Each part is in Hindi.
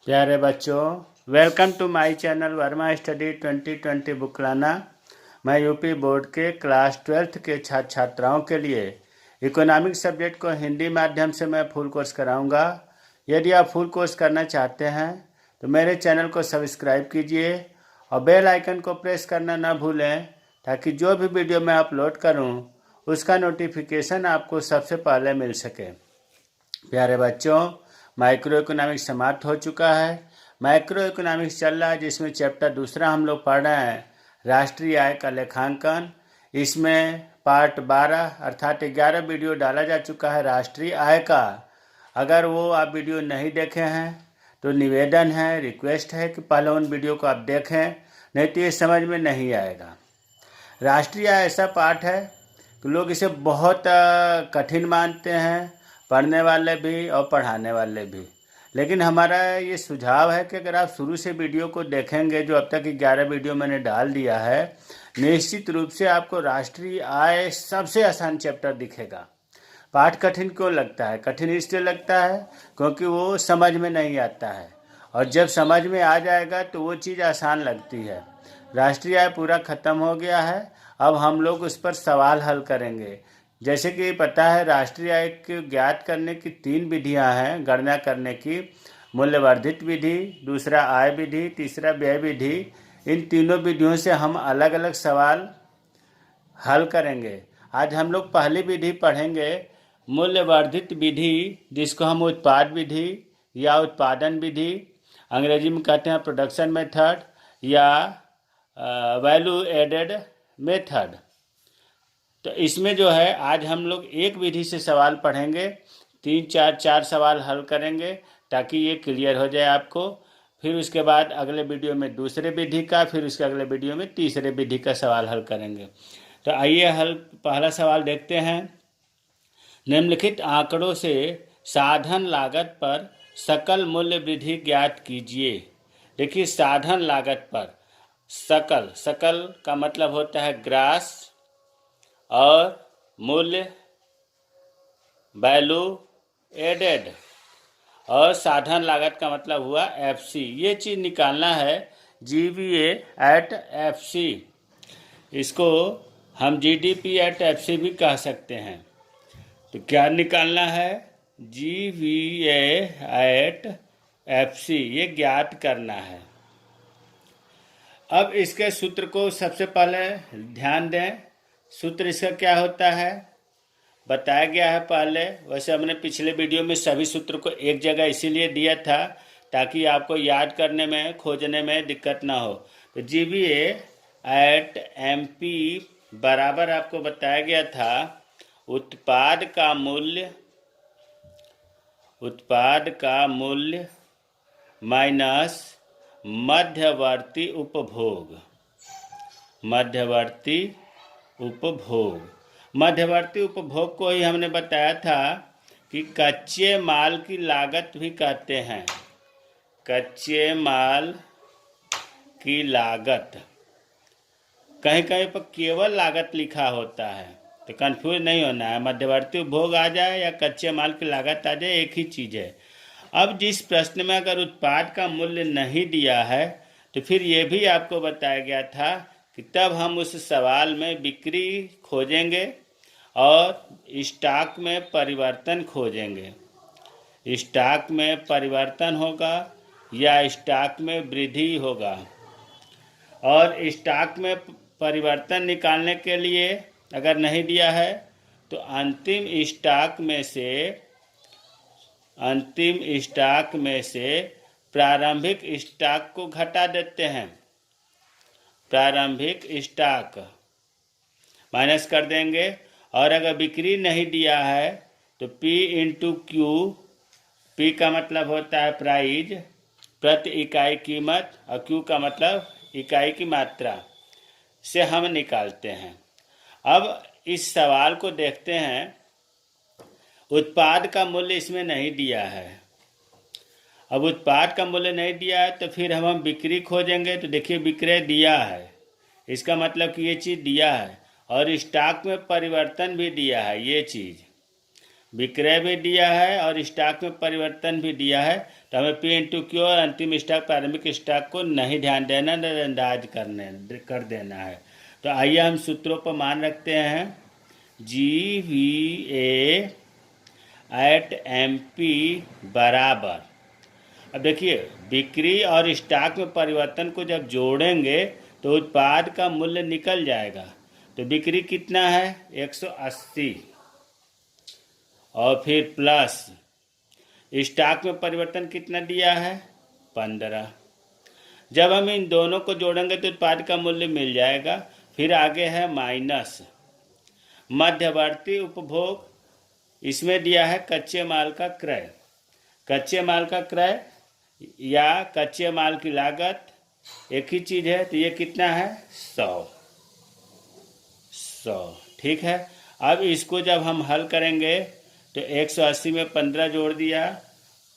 प्यारे बच्चों, welcome to my channel Verma study 2020 बुकलाना। मैं यूपी बोर्ड के क्लास 12th के छात्र छात्राओं के लिए इकोनॉमिक सब्जेक्ट को हिंदी माध्यम से मैं फुल कोर्स कराऊंगा। यदि आप फुल कोर्स करना चाहते हैं तो मेरे चैनल को सब्सक्राइब कीजिए और बेल आइकन को प्रेस करना ना भूलें, ताकि जो भी वीडियो मैं अपलोड करूं उसका नोटिफिकेशन आपको सबसे पहले मिल सके। प्यारे बच्चों, माइक्रो इकोनॉमिक्स समाप्त हो चुका है। माइक्रो इकोनॉमिक्स चल रहा है, जिसमें चैप्टर दूसरा हम लोग पढ़ रहे हैं, राष्ट्रीय आय का लेखांकन। इसमें पार्ट 12 अर्थात 11 वीडियो डाला जा चुका है राष्ट्रीय आय का। अगर वो आप वीडियो नहीं देखे हैं तो निवेदन है, रिक्वेस्ट है कि पहले उन वीडियो को आप देखें, नहीं तो ये समझ में नहीं आएगा। राष्ट्रीय आय ऐसा पाठ है कि लोग इसे बहुत कठिन मानते हैं, पढ़ने वाले भी और पढ़ाने वाले भी। लेकिन हमारा ये सुझाव है कि अगर आप शुरू से वीडियो को देखेंगे, जो अब तक 11 वीडियो मैंने डाल दिया है, निश्चित रूप से आपको राष्ट्रीय आय सबसे आसान चैप्टर दिखेगा। पाठ कठिन क्यों लगता है? कठिन इसलिए लगता है क्योंकि वो समझ में नहीं आता है, और जब समझ में आ जाएगा तो वो चीज़ आसान लगती है। राष्ट्रीय आय पूरा ख़त्म हो गया है, अब हम लोग उस पर सवाल हल करेंगे। जैसे कि पता है, राष्ट्रीय आय को ज्ञात करने की 3 विधियां हैं गणना करने की। मूल्यवर्धित विधि, दूसरा आय विधि, तीसरा व्यय विधि। इन तीनों विधियों से हम अलग अलग सवाल हल करेंगे। आज हम लोग पहली विधि पढ़ेंगे, मूल्यवर्धित विधि, जिसको हम उत्पाद विधि या उत्पादन विधि, अंग्रेजी में कहते हैं प्रोडक्शन मेथड या वैल्यू एडेड मेथड। तो इसमें जो है आज हम लोग एक विधि से सवाल पढ़ेंगे, 3 4 सवाल हल करेंगे ताकि ये क्लियर हो जाए आपको। फिर उसके बाद अगले वीडियो में दूसरे विधि का, फिर उसके अगले वीडियो में तीसरे विधि का सवाल हल करेंगे। तो आइए पहला सवाल देखते हैं। निम्नलिखित आंकड़ों से साधन लागत पर सकल मूल्य वृद्धि ज्ञात कीजिए। देखिए, साधन लागत पर सकल, सकल का मतलब होता है ग्रास, और मूल्य वैल्यू एडेड, और साधन लागत का मतलब हुआ एफसी। ये चीज़ निकालना है, जीवीए एट एफसी। इसको हम जीडीपी एट एफसी भी कह सकते हैं। तो क्या निकालना है? जीवीए एट एफसी, ये ज्ञात करना है। अब इसके सूत्र को सबसे पहले ध्यान दें। सूत्र इसका क्या होता है बताया गया है पहले। वैसे हमने पिछले वीडियो में सभी सूत्र को एक जगह इसीलिए दिया था ताकि आपको याद करने में, खोजने में दिक्कत ना हो। तो जीवीए एट एमपी बराबर आपको बताया गया था उत्पाद का मूल्य माइनस मध्यवर्ती उपभोग। मध्यवर्ती उपभोग को ही हमने बताया था कि कच्चे माल की लागत भी कहते हैं। कच्चे माल की लागत, कहीं कहीं पर केवल लागत लिखा होता है, तो कंफ्यूज नहीं होना है। मध्यवर्ती उपभोग आ जाए या कच्चे माल की लागत आ जाए, एक ही चीज़ है। अब जिस प्रश्न में अगर उत्पाद का मूल्य नहीं दिया है, तो फिर ये भी आपको बताया गया था कि तब हम उस सवाल में बिक्री खोजेंगे और स्टॉक में परिवर्तन खोजेंगे। स्टॉक में परिवर्तन होगा या स्टॉक में वृद्धि होगा। और स्टॉक में परिवर्तन निकालने के लिए अगर नहीं दिया है तो अंतिम स्टॉक में से प्रारंभिक स्टॉक को घटा देते हैं। प्रारंभिक स्टॉक माइनस कर देंगे। और अगर बिक्री नहीं दिया है तो P इंटू क्यू, P का मतलब होता है प्राइस, प्रति इकाई कीमत, और Q का मतलब इकाई की मात्रा, से हम निकालते हैं। अब इस सवाल को देखते हैं। उत्पाद का मूल्य इसमें नहीं दिया है। अब उत्पाद का मूल्य नहीं दिया है तो फिर हम बिक्री खोजेंगे। तो देखिए, विक्रय दिया है, इसका मतलब कि ये चीज़ दिया है, और स्टॉक में परिवर्तन भी दिया है, ये चीज़ विक्रय भी दिया है और स्टॉक में परिवर्तन भी दिया है, तो हमें पी इंटू क्यू और अंतिम स्टॉक प्रारंभिक स्टॉक को नहीं ध्यान देना, नजरअंदाज कर देना है। तो आइए हम सूत्रों पर मान रखते हैं। GVA एट MP बराबर, अब देखिए बिक्री और स्टॉक में परिवर्तन को जब जोड़ेंगे तो उत्पाद का मूल्य निकल जाएगा। तो बिक्री कितना है 180 और फिर प्लस स्टॉक में परिवर्तन कितना दिया है 15। जब हम इन दोनों को जोड़ेंगे तो उत्पाद का मूल्य मिल जाएगा। फिर आगे है माइनस मध्यवर्ती उपभोग, इसमें दिया है कच्चे माल का क्रय। कच्चे माल का क्रय या कच्चे माल की लागत एक ही चीज़ है, तो ये कितना है 100। ठीक है। अब इसको जब हम हल करेंगे तो 180 में 15 जोड़ दिया,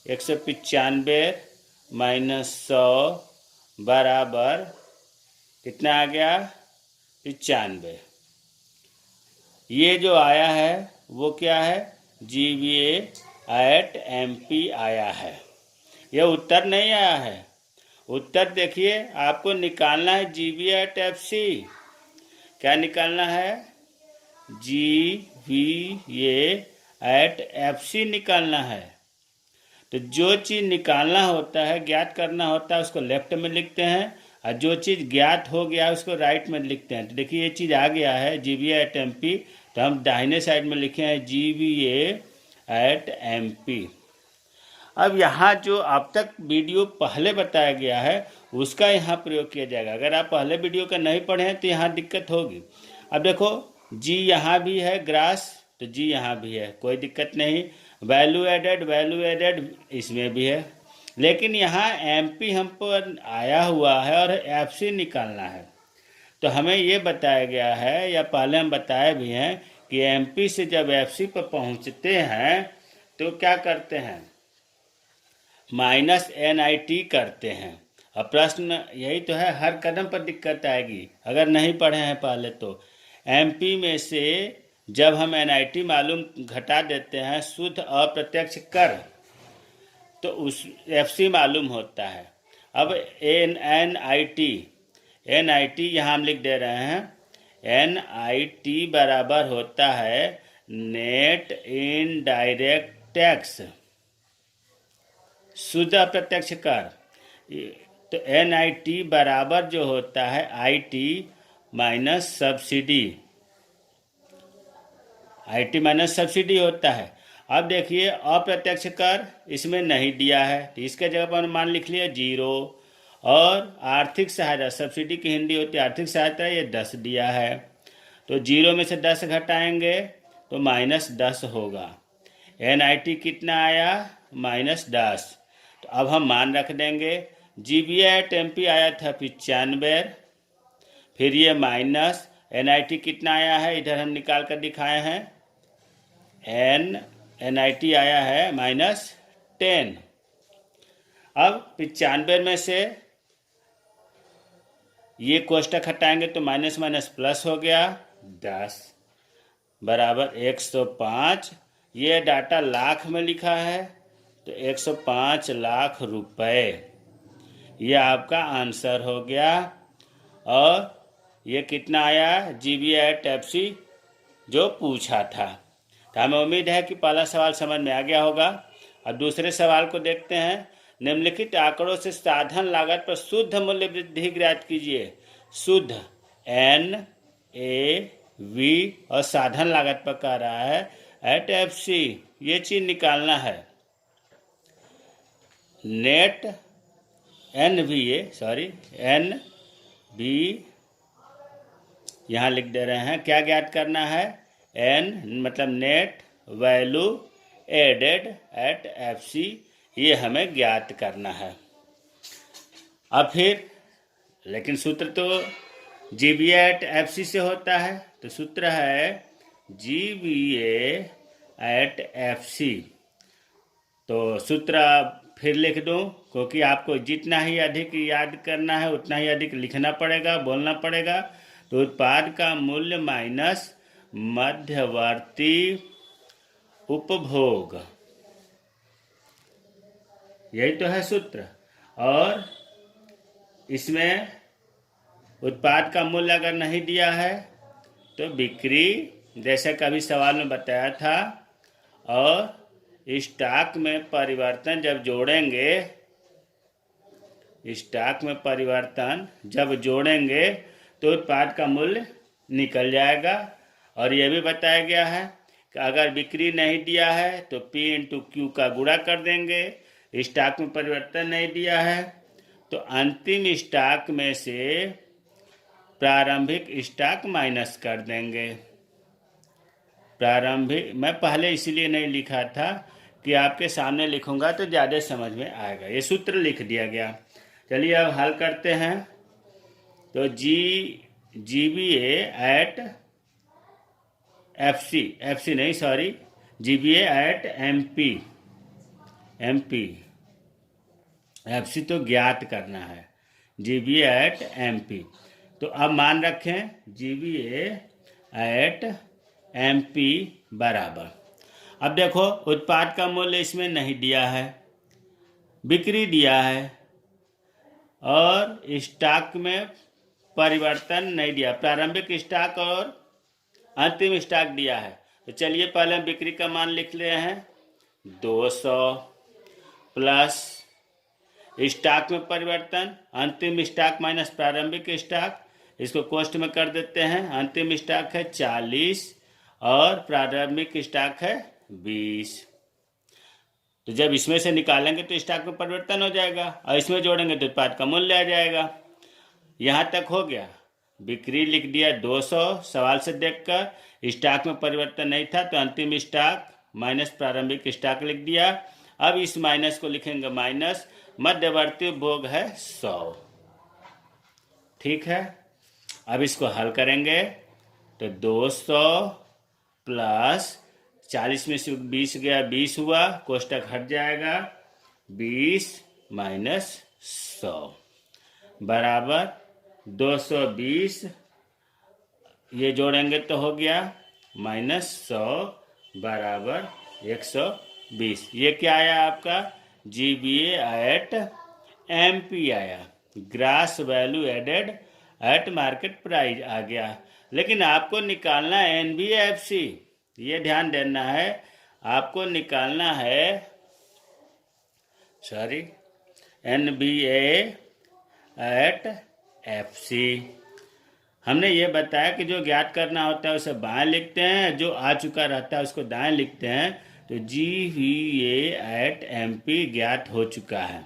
195 माइनस 100 बराबर कितना आ गया 95। ये जो आया है वो क्या है GVA एट MP आया है। यह उत्तर नहीं आया है। उत्तर देखिए आपको निकालना है GVA एट FC। क्या निकालना है GVA एट FC निकालना है। तो जो चीज़ निकालना होता है, ज्ञात करना होता है, उसको लेफ्ट में लिखते हैं और जो चीज़ ज्ञात हो गया उसको राइट में लिखते हैं। तो देखिए ये चीज़ आ गया है GVA एट MP, तो हम दाहिने साइड में लिखे हैं GVA एट MP। अब यहाँ जो अब तक वीडियो पहले बताया गया है उसका यहाँ प्रयोग किया जाएगा। अगर आप पहले वीडियो का नहीं पढ़े हैं तो यहाँ दिक्कत होगी। अब देखो G यहाँ भी है ग्रास, तो G यहाँ भी है, कोई दिक्कत नहीं। वैल्यू एडेड इसमें भी है, लेकिन यहाँ MP हम पर आया हुआ है और FC निकालना है। तो हमें ये बताया गया है या पहले हम बताए भी हैं कि MP से जब FC पर पहुँचते हैं तो क्या करते हैं माइनस NIT करते हैं। अब प्रश्न यही तो है, हर कदम पर दिक्कत आएगी अगर नहीं पढ़े हैं पहले। तो MP में से जब हम NIT मालूम घटा देते हैं शुद्ध अप्रत्यक्ष कर, तो उस FC मालूम होता है। अब NIT यहाँ हम लिख दे रहे हैं, NIT बराबर होता है नेट इनडायरेक्ट टैक्स, शुद्ध अप्रत्यक्ष कर। तो NIT बराबर जो होता है IT minus subsidy, IT minus subsidy होता है। अब देखिए अप्रत्यक्ष कर इसमें नहीं दिया है, तो इसके जगह पर मान लिख लिया 0। और आर्थिक सहायता, सब्सिडी की हिंदी होती है आर्थिक सहायता, ये 10 दिया है। तो 0 में से 10 घटाएंगे तो माइनस 10 होगा। NIT कितना आया -10। तो अब हम मान रख देंगे। GVA एट MP आया था 95, फिर ये माइनस NIT कितना आया है इधर हम निकाल कर दिखाए हैं, NIT आया है -10। अब 95 में से ये कोष्टक हटाएंगे तो माइनस माइनस प्लस हो गया 10 बराबर 105। ये डाटा लाख में लिखा है तो 105 लाख रुपए ये आपका आंसर हो गया। और ये कितना आया GVA एट FC जो पूछा था। तो हमें उम्मीद है कि पहला सवाल समझ में आ गया होगा। अब दूसरे सवाल को देखते हैं। निम्नलिखित आंकड़ों से साधन लागत पर शुद्ध मूल्य वृद्धि ज्ञात कीजिए। शुद्ध NAV और साधन लागत पर कह रहा है एट FC, ये चीज निकालना है। नेट NB यहाँ लिख दे रहे हैं। क्या ज्ञात करना है N मतलब net value added at FC, ये हमें ज्ञात करना है। अब फिर लेकिन सूत्र तो GVA एट FC से होता है, तो सूत्र है GVA एट FC। तो सूत्र फिर लिख दूं, क्योंकि आपको जितना ही अधिक याद करना है उतना ही अधिक लिखना पड़ेगा, बोलना पड़ेगा। तो उत्पाद का मूल्य माइनस मध्यवर्ती उपभोग, यही तो है सूत्र। और इसमें उत्पाद का मूल्य अगर नहीं दिया है तो बिक्री, जैसे कभी सवाल में बताया था, और स्टॉक में परिवर्तन जब जोड़ेंगे, स्टॉक में परिवर्तन जब जोड़ेंगे तो उत्पाद का मूल्य निकल जाएगा। और यह भी बताया गया है कि अगर बिक्री नहीं दिया है तो P इंटू क्यू का गुणा कर देंगे। स्टॉक में परिवर्तन नहीं दिया है तो अंतिम स्टॉक में से प्रारंभिक स्टॉक माइनस कर देंगे। प्रारंभिक, मैं पहले इसलिए नहीं लिखा था कि आपके सामने लिखूंगा तो ज़्यादा समझ में आएगा। ये सूत्र लिख दिया गया। चलिए अब हल करते हैं। तो GBA at GBA at MP FC तो ज्ञात करना है, GBA एट MP। तो अब मान रखें GBA एट MP बराबर, अब देखो उत्पाद का मूल्य इसमें नहीं दिया है, बिक्री दिया है और स्टॉक में परिवर्तन नहीं दिया, प्रारंभिक स्टॉक और अंतिम स्टॉक दिया है। तो चलिए पहले हम बिक्री का मान लिख रहे हैं 200 प्लस स्टॉक में परिवर्तन, अंतिम स्टॉक माइनस प्रारंभिक स्टॉक, इसको कोष्ठ में कर देते हैं। अंतिम स्टॉक है 40 और प्रारंभिक स्टॉक है 20। तो जब इसमें से निकालेंगे तो स्टॉक में परिवर्तन हो जाएगा और इसमें जोड़ेंगे तो उत्पाद का मूल्य आ जाएगा। यहाँ तक हो गया। बिक्री लिख दिया 200 सवाल से देखकर, स्टॉक में परिवर्तन नहीं था तो अंतिम स्टॉक माइनस प्रारंभिक स्टॉक लिख दिया। अब इस माइनस को लिखेंगे माइनस, मध्यवर्ती उपभोग है 100। ठीक है, अब इसको हल करेंगे तो 200 प्लस 40 में से 20 गया, 20 हुआ, कोष्टक हट जाएगा, 20 माइनस 100 बराबर 220, ये जोड़ेंगे तो हो गया माइनस 100 बराबर 120। ये क्या आया आपका? GBA एट MP आया, gross value added at market price आ गया। लेकिन आपको निकालना है NBFC, ये ध्यान देना है, आपको निकालना है NBA एट FC। हमने ये बताया कि जो ज्ञात करना होता है उसे बाएं लिखते हैं, जो आ चुका रहता है उसको दाएं लिखते हैं। तो GBA एट MP ज्ञात हो चुका है।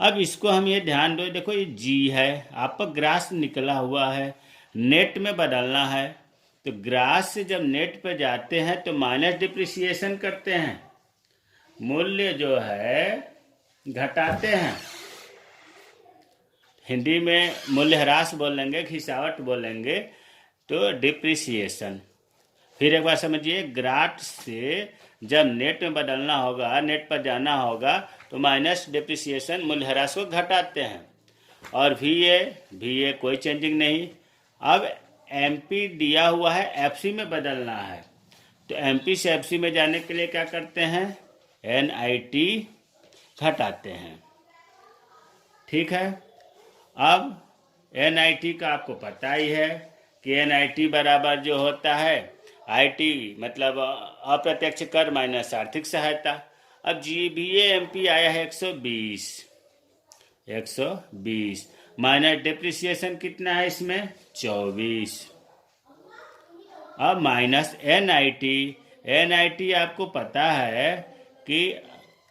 अब इसको हम ये ध्यान दो, देखो ये G है, आपका ग्रास निकला हुआ है, नेट में बदलना है। तो ग्रास से जब नेट पे जाते हैं तो माइनस डिप्रिसिएशन करते हैं, मूल्य जो है घटाते हैं। हिंदी में मूल्यह्रास बोलेंगे, खिसावट बोलेंगे, तो डिप्रिसिएशन। फिर एक बार समझिए, ग्रास से जब नेट में बदलना होगा, नेट पर जाना होगा तो माइनस डिप्रिसिएशन मूल्यह्रास को घटाते हैं। और VA कोई चेंजिंग नहीं। अब MP दिया हुआ है, FC में बदलना है। तो MP से FC में जाने के लिए क्या करते हैं? NIT घटाते हैं। ठीक है, अब NIT का आपको पता ही है कि NIT बराबर जो होता है IT मतलब अप्रत्यक्ष कर माइनस आर्थिक सहायता। अब GBA MP आया है 120 माइनस डिप्रिसिएशन कितना है इसमें? 24। अब माइनस NIT आपको पता है कि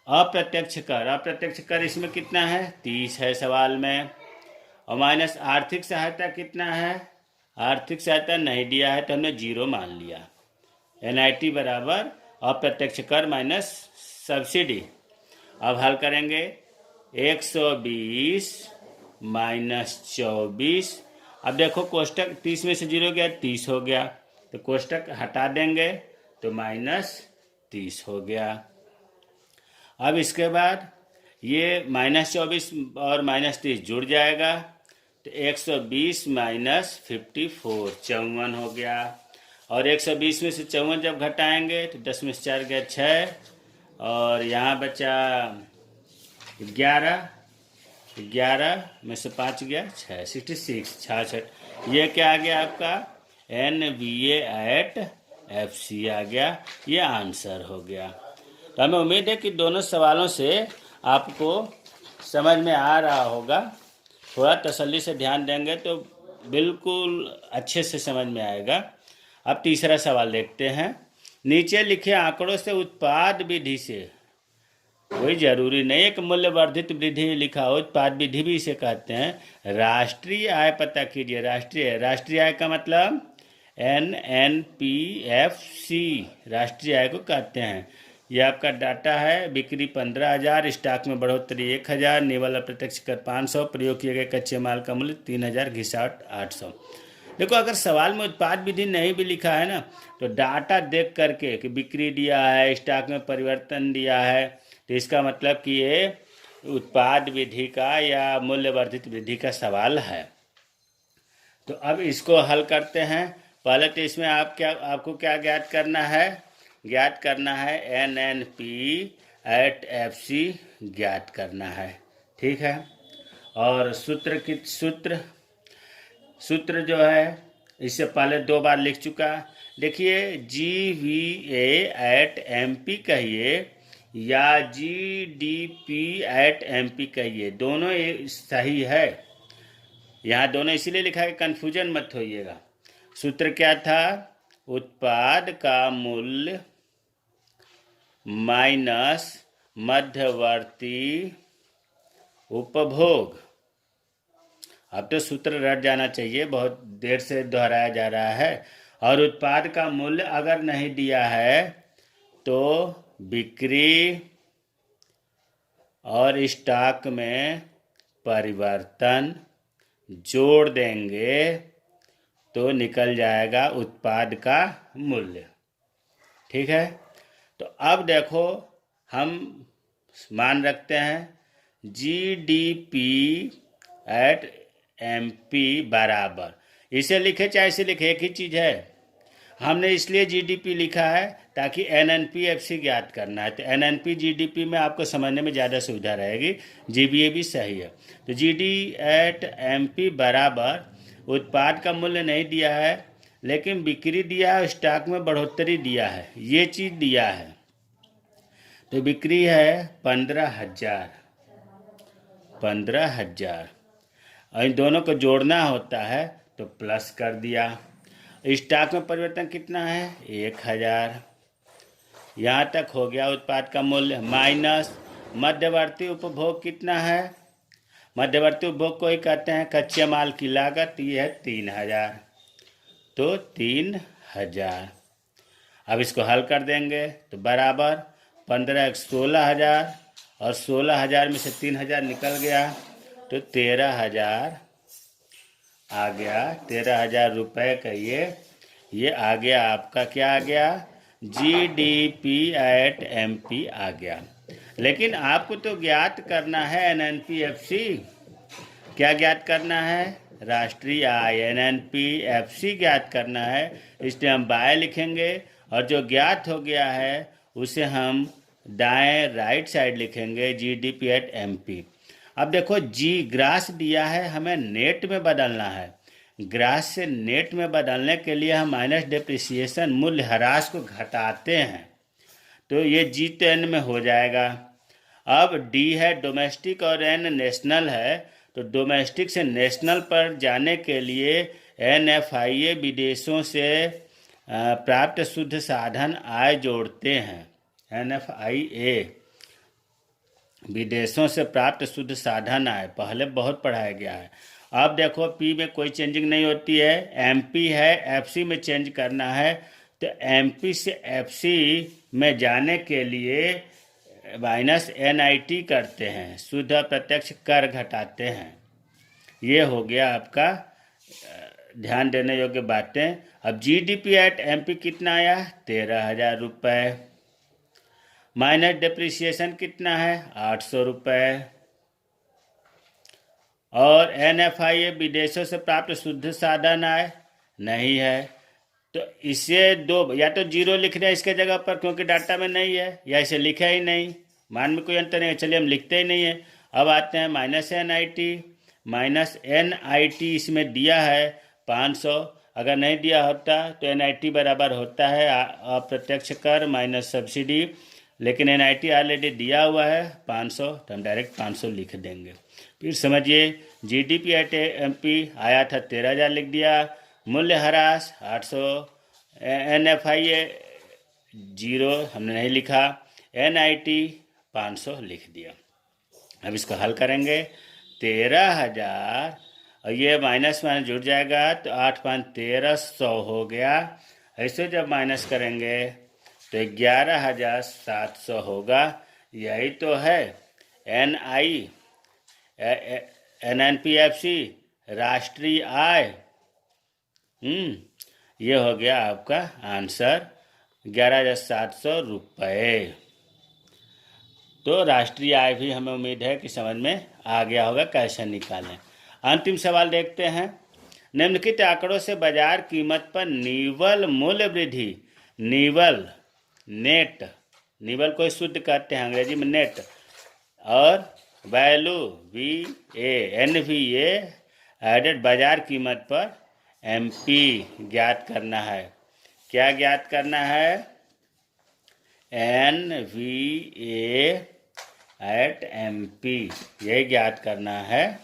अप्रत्यक्ष कर इसमें कितना है? 30 है सवाल में। और माइनस आर्थिक सहायता कितना है? आर्थिक सहायता नहीं दिया है तो हमने 0 मान लिया। NIT बराबर अप्रत्यक्ष कर माइनस सब्सिडी। अब हल करेंगे, 120 माइनस 24। अब देखो कोष्टक 30 में से 0 गया, 30 हो गया, तो कोष्टक हटा देंगे तो माइनस 30 हो गया। अब इसके बाद ये माइनस 24 और माइनस 30 जुड़ जाएगा तो 120 माइनस 54 54 हो गया। और 120 में से 54 जब घटाएंगे तो 10 में से 4 गया 6, और यहाँ बचा 11, 11 में से 5 गया 6, 66, 66। ये क्या आ गया आपका NBA एट FC आ गया, ये आंसर हो गया। तो हमें उम्मीद है कि दोनों सवालों से आपको समझ में आ रहा होगा। थोड़ा तसल्ली से ध्यान देंगे तो बिल्कुल अच्छे से समझ में आएगा। अब तीसरा सवाल देखते हैं। नीचे लिखे आंकड़ों से उत्पाद विधि से, कोई जरूरी नहीं एक मूल्य वर्धित वृद्धि लिखा हो, उत्पाद विधि भी इसे कहते हैं। राष्ट्रीय आय पता कीजिए। राष्ट्रीय आय का मतलब NNPFC राष्ट्रीय आय को कहते हैं। यह आपका डाटा है। बिक्री 15,000, स्टॉक में बढ़ोतरी 1,000, निवल अप्रत्यक्ष कर 500, प्रयोग किए गए कच्चे माल का मूल्य 3,000, घिसावट 800। देखो अगर सवाल में उत्पाद विधि नहीं भी लिखा है ना, तो डाटा देख करके कि बिक्री दिया है, स्टॉक में परिवर्तन दिया है, तो इसका मतलब कि ये उत्पाद विधि का या मूल्य वर्धित वृद्धि का सवाल है। तो अब इसको हल करते हैं। पहले तो इसमें आपको क्या ज्ञात करना है? ज्ञात करना है NNP एट FC ज्ञात करना है, ठीक है। और सूत्र जो है इससे पहले 2 बार लिख चुका। देखिए GVA एट MP कहिए या GDP एट MP कहिए, दोनों सही है। यहाँ दोनों इसीलिए लिखा है, कन्फ्यूजन मत होइएगा। सूत्र क्या था? उत्पाद का मूल्य माइनस मध्यवर्ती उपभोग। अब तो सूत्र रट जाना चाहिए, बहुत देर से दोहराया जा रहा है। और उत्पाद का मूल्य अगर नहीं दिया है तो बिक्री और स्टॉक में परिवर्तन जोड़ देंगे तो निकल जाएगा उत्पाद का मूल्य, ठीक है। तो अब देखो हम मान रखते हैं GDP एट MP बराबर, इसे लिखे चाहे इसे लिखे एक ही चीज़ है। हमने इसलिए GDP लिखा है ताकि NNP-FC ज्ञात करना है, तो NNP GDP में आपको समझने में ज़्यादा सुविधा रहेगी। GBA भी सही है। तो GD एट MP बराबर, उत्पाद का मूल्य नहीं दिया है लेकिन बिक्री दिया है, स्टॉक में बढ़ोतरी दिया है, ये चीज़ दिया है। तो बिक्री है 15,000, और इन दोनों को जोड़ना होता है तो प्लस कर दिया। स्टॉक में परिवर्तन कितना है? 1,000। यहाँ तक हो गया उत्पाद का मूल्य। माइनस मध्यवर्ती उपभोग कितना है? मध्यवर्ती उपभोग को ही कहते हैं कच्चे माल की लागत, ये है 3,000, तो 3,000। अब इसको हल कर देंगे तो बराबर 15 16,000, और 16,000 में से 3,000 निकल गया तो 13,000 आ गया। 13,000 रुपये का ये आ गया आपका, क्या आ गया? GDP एट MP आ गया। लेकिन आपको तो ज्ञात करना है NNP-FC। क्या ज्ञात करना है? राष्ट्रीय आय NNP-FC ज्ञात करना है, इसलिए हम बाय लिखेंगे और जो ज्ञात हो गया है उसे हम दाएं राइट साइड लिखेंगे GDP एट MP। अब देखो ग्रास दिया है, हमें नेट में बदलना है। ग्रास से नेट में बदलने के लिए हम माइनस डिप्रिसिएशन मूल्य ह्रास को घटाते हैं, तो ये G तो N में हो जाएगा। अब D है डोमेस्टिक और N नेशनल है, तो डोमेस्टिक से नेशनल पर जाने के लिए NFIA विदेशों से प्राप्त शुद्ध साधन आय जोड़ते हैं। NFIA विदेशों से प्राप्त शुद्ध साधन आय पहले बहुत पढ़ाया गया है। अब देखो P में कोई चेंजिंग नहीं होती है, MP है, FC में चेंज करना है, तो MP से FC में जाने के लिए माइनस NIT करते हैं, शुद्ध प्रत्यक्ष कर घटाते हैं। ये हो गया आपका ध्यान देने योग्य बातें। अब GDP एट MP कितना आया? 13,000 रुपये। माइनस डिप्रिसिएशन कितना है? 800 रुपये। और NFIA विदेशों से प्राप्त शुद्ध साधन आय नहीं है, तो इसे दो, या तो जीरो लिख रहे हैं इसके जगह पर क्योंकि डाटा में नहीं है, या इसे लिखा ही नहीं, मान में कोई अंतर नहीं है, चलिए हम लिखते ही नहीं है। अब आते हैं -NIT इसमें दिया है 500, अगर नहीं दिया होता तो NIT बराबर होता है अप्रत्यक्ष कर माइनस सब्सिडी, लेकिन NIT ऑलरेडी दिया हुआ है 500, तो हम डायरेक्ट 500 लिख देंगे। फिर समझिए GDP एट MP आया था 13,000 लिख दिया, मूल्य ह्रास 800, NFIA 0 हमने नहीं लिखा, NIT 500 लिख दिया। अब इसको हल करेंगे, 13,000 और ये माइनस माइनस जुड़ जाएगा तो 8 5 1300 हो गया। ऐसे जब माइनस करेंगे तो 11,700 होगा। यही तो है NNPFC राष्ट्रीय आय। ये हो गया आपका आंसर 11,700 रुपये। तो राष्ट्रीय आय भी हमें उम्मीद है कि समझ में आ गया होगा कैसे निकालें। अंतिम सवाल देखते हैं, निम्नलिखित आंकड़ों से बाजार कीमत पर निवल मूल्य वृद्धि, निवल नेट, निवल को शुद्ध कहते हैं अंग्रेजी में नेट, और वैल्यू NVA एडेड बाजार कीमत पर MP ज्ञात करना है। क्या ज्ञात करना है? NVA एट MP, यही ज्ञात करना है।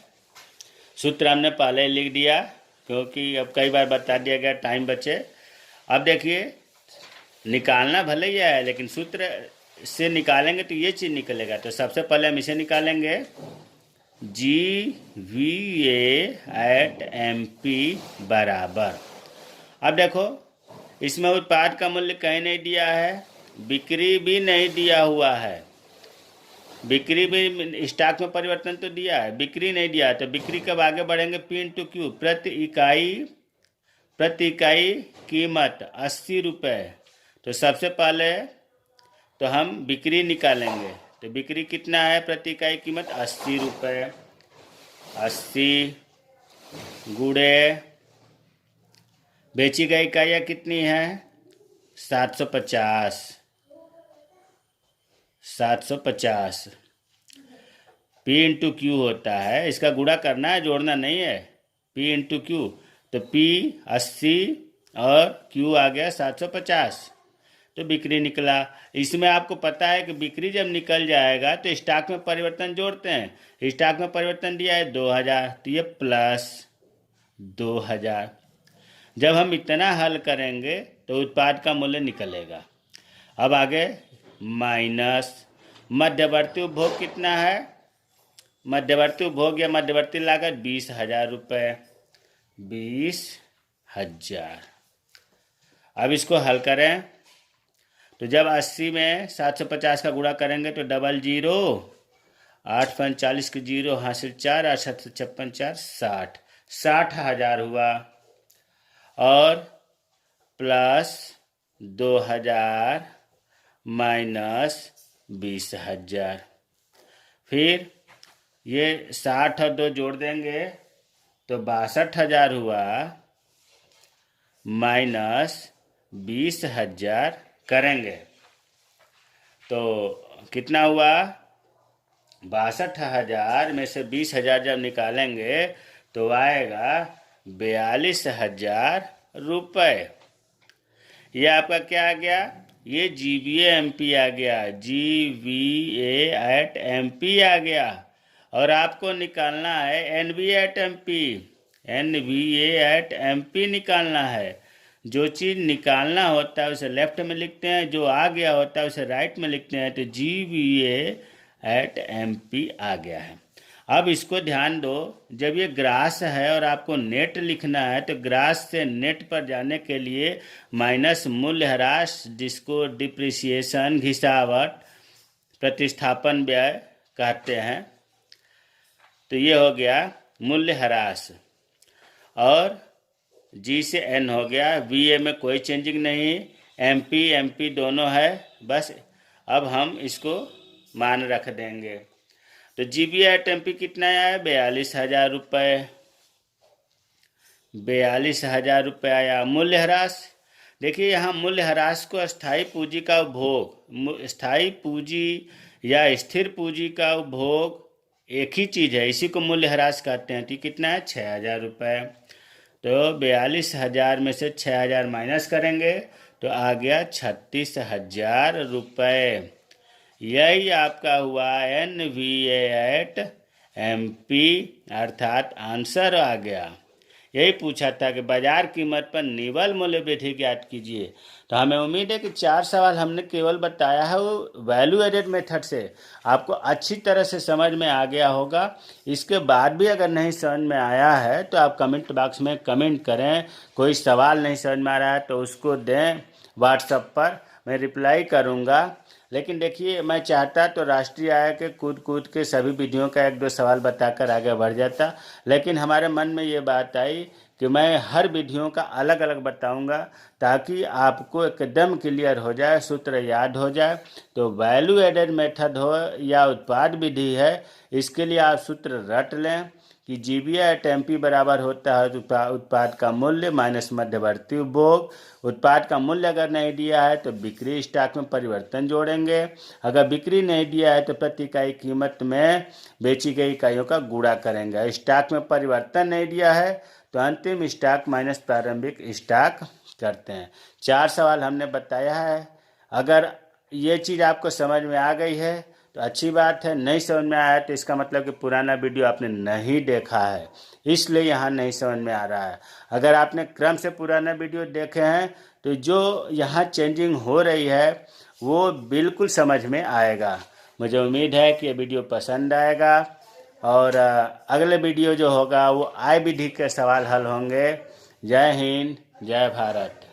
सूत्र हमने पहले ही लिख दिया क्योंकि अब कई बार बता दिया गया, टाइम बचे। अब देखिए निकालना भले ही है लेकिन सूत्र से निकालेंगे तो ये चीज़ निकलेगा। तो सबसे पहले हम इसे निकालेंगे, GVA एट MP बराबर, अब देखो इसमें उत्पाद का मूल्य कहीं नहीं दिया है, बिक्री भी नहीं दिया हुआ है, बिक्री भी स्टॉक में परिवर्तन तो दिया है, बिक्री नहीं दिया है। तो बिक्री कब आगे बढ़ेंगे, P इंटू Q, प्रति इकाई कीमत 80 रुपये। तो सबसे पहले तो हम बिक्री निकालेंगे, तो बिक्री कितना है, प्रति इकाई कीमत 80 रुपये, 80 गुणे बेची गई इकाइयाँ कितनी है, 750, 750 P इंटू Q होता है, इसका गुणा करना है, जोड़ना नहीं है, P इंटू Q। तो P 80 और Q आ गया 750, तो बिक्री निकला। इसमें आपको पता है कि बिक्री जब निकल जाएगा तो स्टॉक में परिवर्तन जोड़ते हैं, स्टॉक में परिवर्तन दिया है 2000, तो ये प्लस 2000। जब हम इतना हल करेंगे तो उत्पाद का मूल्य निकलेगा। अब आगे माइनस मध्यवर्ती उपभोग कितना है, मध्यवर्ती उपभोग या मध्यवर्ती लागत 20,000 रुपये, 20,000। अब इसको हल करें तो जब 80 में 750 का गुणा करेंगे तो 00, 8 5 40 के 0 हासिल 4, 8 7 56 4 60, 60,000 हुआ, और प्लस 2000 माइनस 20,000। फिर ये 60 और 2 जोड़ देंगे तो 62,000 हुआ, माइनस 20,000 करेंगे तो कितना हुआ, 62,000 में से 20,000 जब निकालेंगे तो आएगा 42,000 रुपये। ये आपका क्या आ गया, ये GVA MP आ गया, GVA एट MP आ गया। और आपको निकालना है NVA at MP, NVA at MP निकालना है। जो चीज़ निकालना होता है उसे लेफ्ट में लिखते हैं, जो आ गया होता है उसे राइट में लिखते हैं। तो GVA एट MP आ गया है। अब इसको ध्यान दो, जब ये ग्रास है और आपको नेट लिखना है तो ग्रास से नेट पर जाने के लिए माइनस मूल्यह्रास, जिसको डिप्रिसिएशन, घिसावट, प्रतिस्थापन व्यय कहते हैं, तो ये हो गया मूल्यह्रास। और G से N हो गया, VA में कोई चेंजिंग नहीं, MP दोनों है, बस अब हम इसको मान रख देंगे। तो GVA एट MP कितना आया, 42,000 रुपये, 42,000 रुपये आया। मूल्यह्रास, देखिए यहाँ मूल्यह्रास को स्थायी पूंजी का उपभोग, स्थायी पूंजी या स्थिर पूंजी का उपभोग एक ही चीज़ है, इसी को मूल्यह्रास कहते हैं। तो कितना है, 6,000 रुपये। तो 42,000 में से 6,000 माइनस करेंगे तो आ गया 36,000 रुपये। यही आपका हुआ NVA एट MP, अर्थात आंसर आ गया। यही पूछा था कि बाजार कीमत पर निवल मूल्य वृद्धि ज्ञात कीजिए। तो हमें उम्मीद है कि 4 सवाल हमने केवल बताया है वो वैल्यू एडेड मेथड से आपको अच्छी तरह से समझ में आ गया होगा। इसके बाद भी अगर नहीं समझ में आया है तो आप कमेंट बॉक्स में कमेंट करें। कोई सवाल नहीं समझ में आ रहा है तो उसको दें व्हाट्सएप पर, मैं रिप्लाई करूँगा। लेकिन देखिए मैं चाहता तो राष्ट्रीय आय के कूद के सभी विधियों का 1-2 सवाल बताकर आगे बढ़ जाता, लेकिन हमारे मन में ये बात आई कि मैं हर विधियों का अलग अलग बताऊंगा ताकि आपको एकदम क्लियर हो जाए, सूत्र याद हो जाए। तो वैल्यू एडेड मेथड हो या उत्पाद विधि है, इसके लिए आप सूत्र रट लें कि GVA एट MP बराबर होता है उत्पाद का मूल्य माइनस मध्यवर्ती उपभोग। उत्पाद का मूल्य अगर नहीं दिया है तो बिक्री स्टॉक में परिवर्तन जोड़ेंगे। अगर बिक्री नहीं दिया है तो प्रति इकाई कीमत में बेची गई इकाइयों का गुणा करेंगे। स्टॉक में परिवर्तन नहीं दिया है तो अंतिम स्टॉक माइनस प्रारंभिक स्टॉक करते हैं। 4 सवाल हमने बताया है। अगर ये चीज़ आपको समझ में आ गई है तो अच्छी बात है, नहीं समझ में आया तो इसका मतलब कि पुराना वीडियो आपने नहीं देखा है, इसलिए यहाँ नहीं समझ में आ रहा है। अगर आपने क्रम से पुराना वीडियो देखे हैं तो जो यहाँ चेंजिंग हो रही है वो बिल्कुल समझ में आएगा। मुझे उम्मीद है कि ये वीडियो पसंद आएगा और अगले वीडियो जो होगा वो आय विधि के सवाल हल होंगे। जय हिंद, जय भारत।